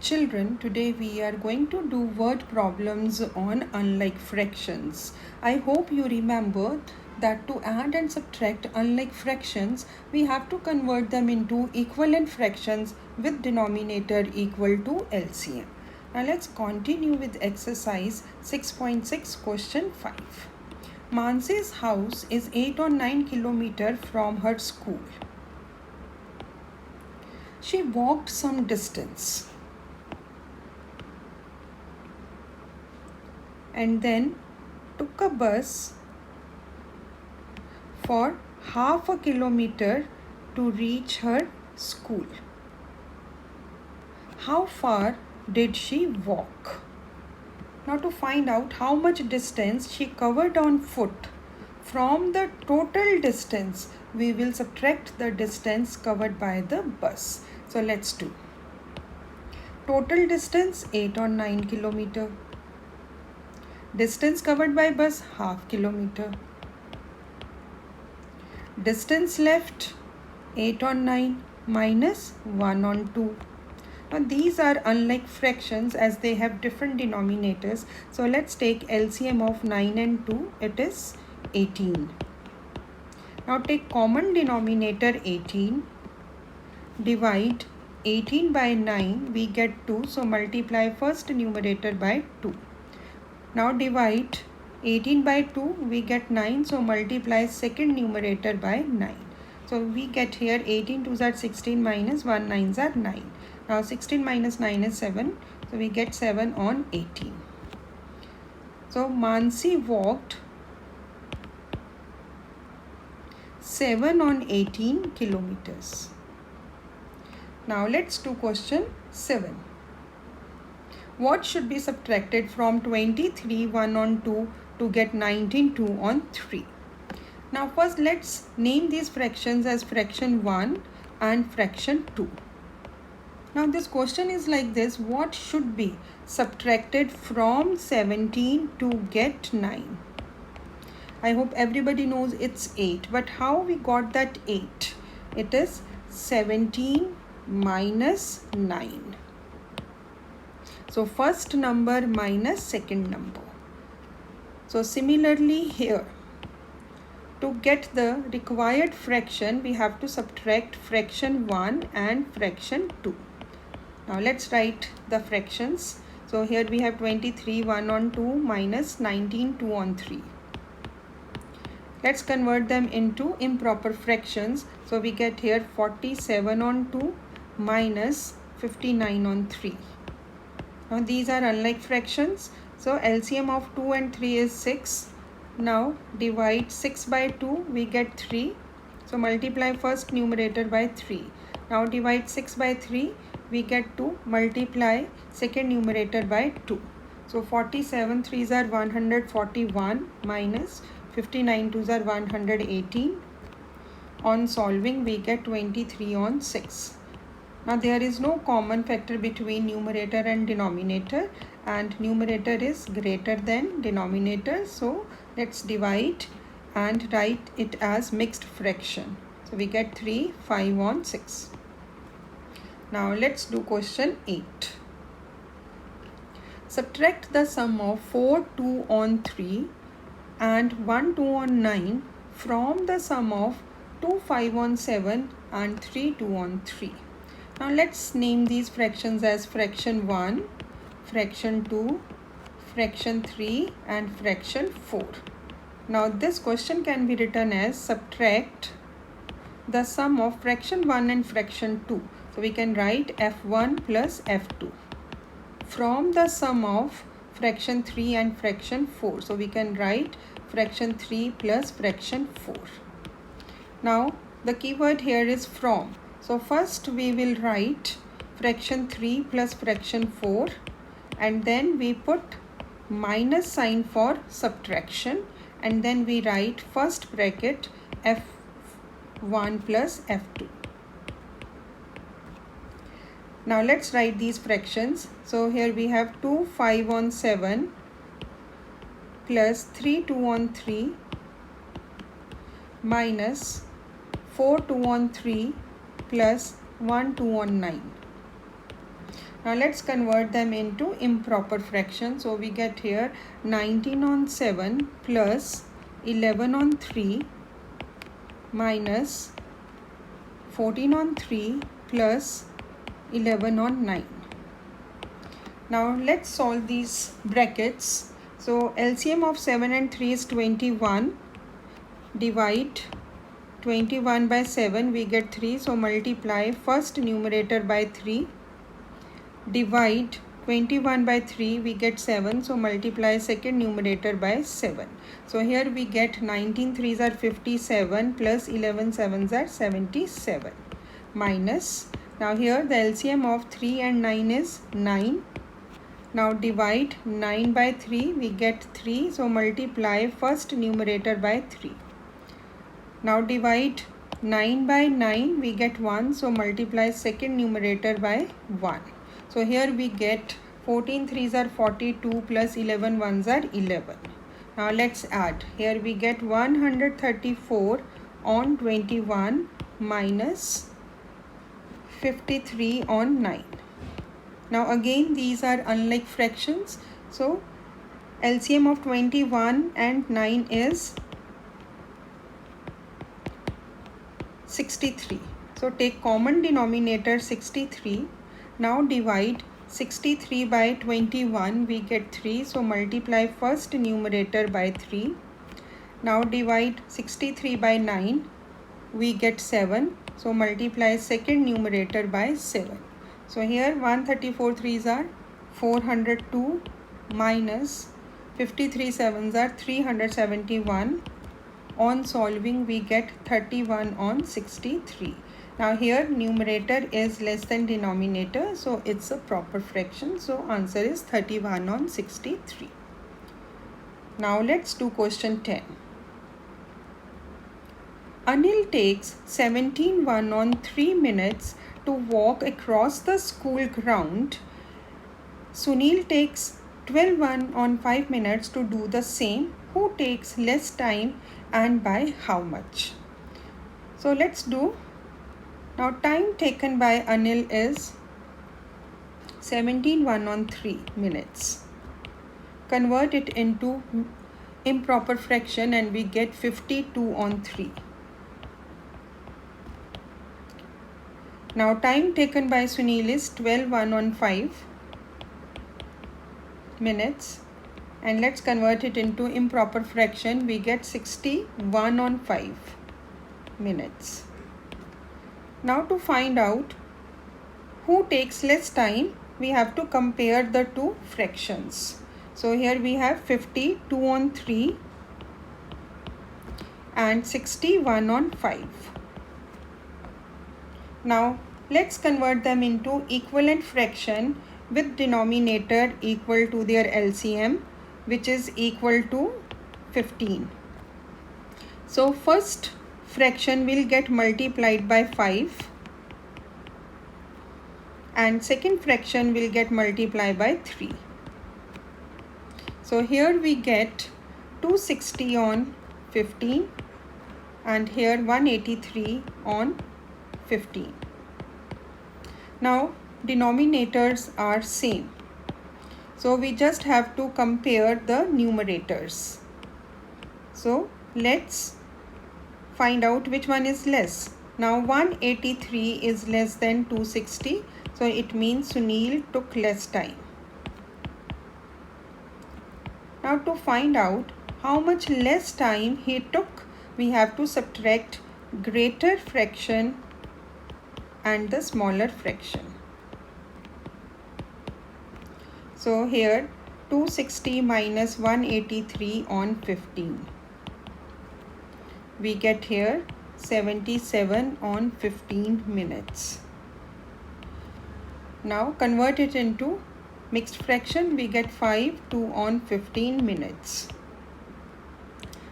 Children, today we are going to do word problems on unlike fractions. I hope you remember that to add and subtract unlike fractions, we have to convert them into equivalent fractions with denominator equal to LCM. Now let's continue with exercise 6.6 question 5. Mansi's house is 8 or 9 kilometers from her school. She walked some distance and then took a bus for half a kilometer to reach her school. How far did she walk? Now to find out how much distance she covered on foot, from the total distance we will subtract the distance covered by the bus. So let's do. Total distance 8 or 9 kilometer. Distance covered by bus half kilometer. Distance left 8 on 9 minus 1 on 2. Now these are unlike fractions as they have different denominators. So let's take LCM of 9 and 2. It is 18. Now take common denominator 18. Divide 18 by 9. We get 2. So multiply first numerator by 2. Now divide 18 by 2, we get 9, so multiply second numerator by 9. So we get here 18 2s are 16 minus 1 9s are 9. Now 16 minus 9 is 7, so we get 7 on 18. So Mansi walked 7 on 18 kilometers. Now let's do question 7. What should be subtracted from 23 1 on 2 to get 19 2 on 3? Now first let's name these fractions as fraction 1 and fraction 2. Now this question is like this: what should be subtracted from 17 to get 9? I hope everybody knows it's 8, but how we got that 8? It is 17 minus 9. So first number minus second number. So similarly here, to get the required fraction, we have to subtract fraction 1 and fraction 2. Now let's write the fractions. So here we have 23 1 on 2 minus 19 2 on 3. Let's convert them into improper fractions. So we get here 47 on 2 minus 59 on 3. Now these are unlike fractions. So LCM of 2 and 3 is 6. Now divide 6 by 2, we get 3. So multiply first numerator by 3. Now divide 6 by 3, we get 2. Multiply second numerator by 2. So 47 3s are 141 minus 59 2s are 118. On solving, we get 23 on 6. Now there is no common factor between numerator and denominator, and numerator is greater than denominator. So let's divide and write it as mixed fraction. So we get 3 5 on 6. Now let's do question 8. Subtract the sum of 4 2 on 3 and 1 2 on 9 from the sum of 2 5 on 7 and 3 2 on 3. Now let's name these fractions as fraction 1, fraction 2, fraction 3 and fraction 4. Now this question can be written as subtract the sum of fraction 1 and fraction 2. So we can write f1 plus f2 from the sum of fraction 3 and fraction 4. So we can write fraction 3 plus fraction 4. Now the keyword here is from. So first we will write fraction 3 plus fraction 4, and then we put minus sign for subtraction, and then we write first bracket f1 plus f2. Now let's write these fractions. So here we have 2 5 on 7 plus 3 2 on 3 minus 4 2 on 3 plus 1 2 on 9. Now let's convert them into improper fractions. So we get here 19 on 7 plus 11 on 3 minus 14 on 3 plus 11 on 9. Now let's solve these brackets. So LCM of 7 and 3 is 21. Divide 21 by 7, we get 3. So multiply first numerator by 3. Divide 21 by 3, we get 7. So multiply second numerator by 7. So here we get 19 3s are 57 plus 11 7s are 77 minus. Now here the LCM of 3 and 9 is 9. Now divide 9 by 3, we get 3. So multiply first numerator by 3. Now divide 9 by 9, we get 1. So multiply second numerator by 1. So here we get 14 3s are 42 plus 11 1s are 11. Now let's add. Here we get 134 on 21 minus 53 on 9. Now again these are unlike fractions. So LCM of 21 and 9 is 63. So take common denominator 63. Now divide 63 by 21, we get 3. So multiply first numerator by 3. Now divide 63 by 9, we get 7. So multiply second numerator by 7. So here 134 3s are 402 minus 53 7s are 371. On solving, we get 31 on 63. Now here numerator is less than denominator, so it's a proper fraction. So answer is 31 on 63. Now let's do question 10. Anil takes 17:1 on 3 minutes to walk across the school ground. Sunil takes 12:1 on 5 minutes to do the same. Who takes less time and by how much? So let's do. Now time taken by Anil is 17:1 on 3 minutes. Convert it into improper fraction and we get 52 on 3. Now time taken by Sunil is 12:1 on 5 minutes. And let's convert it into improper fraction. We get 61 on 5 minutes. Now to find out who takes less time, we have to compare the two fractions. So here we have 52 on 3 and 61 on 5. Now let's convert them into equivalent fraction with denominator equal to their LCM, which is equal to 15. So first fraction will get multiplied by 5 and second fraction will get multiplied by 3. So here we get 260 on 15 and here 183 on 15. Now denominators are same. So we just have to compare the numerators. So let's find out which one is less. Now 183 is less than 260. So it means Sunil took less time. Now to find out how much less time he took, we have to subtract greater fraction and the smaller fraction. So here 260 minus 183 on 15. We get here 77 on 15 minutes. Now convert it into mixed fraction. We get 5 2 on 15 minutes.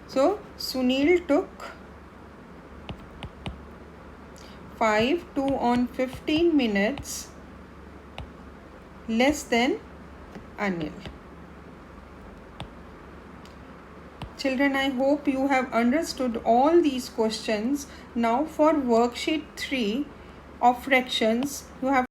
So Sunil took 5 2 on 15 minutes less than Anil. Children, I hope you have understood all these questions. Now for worksheet 3 of fractions, you have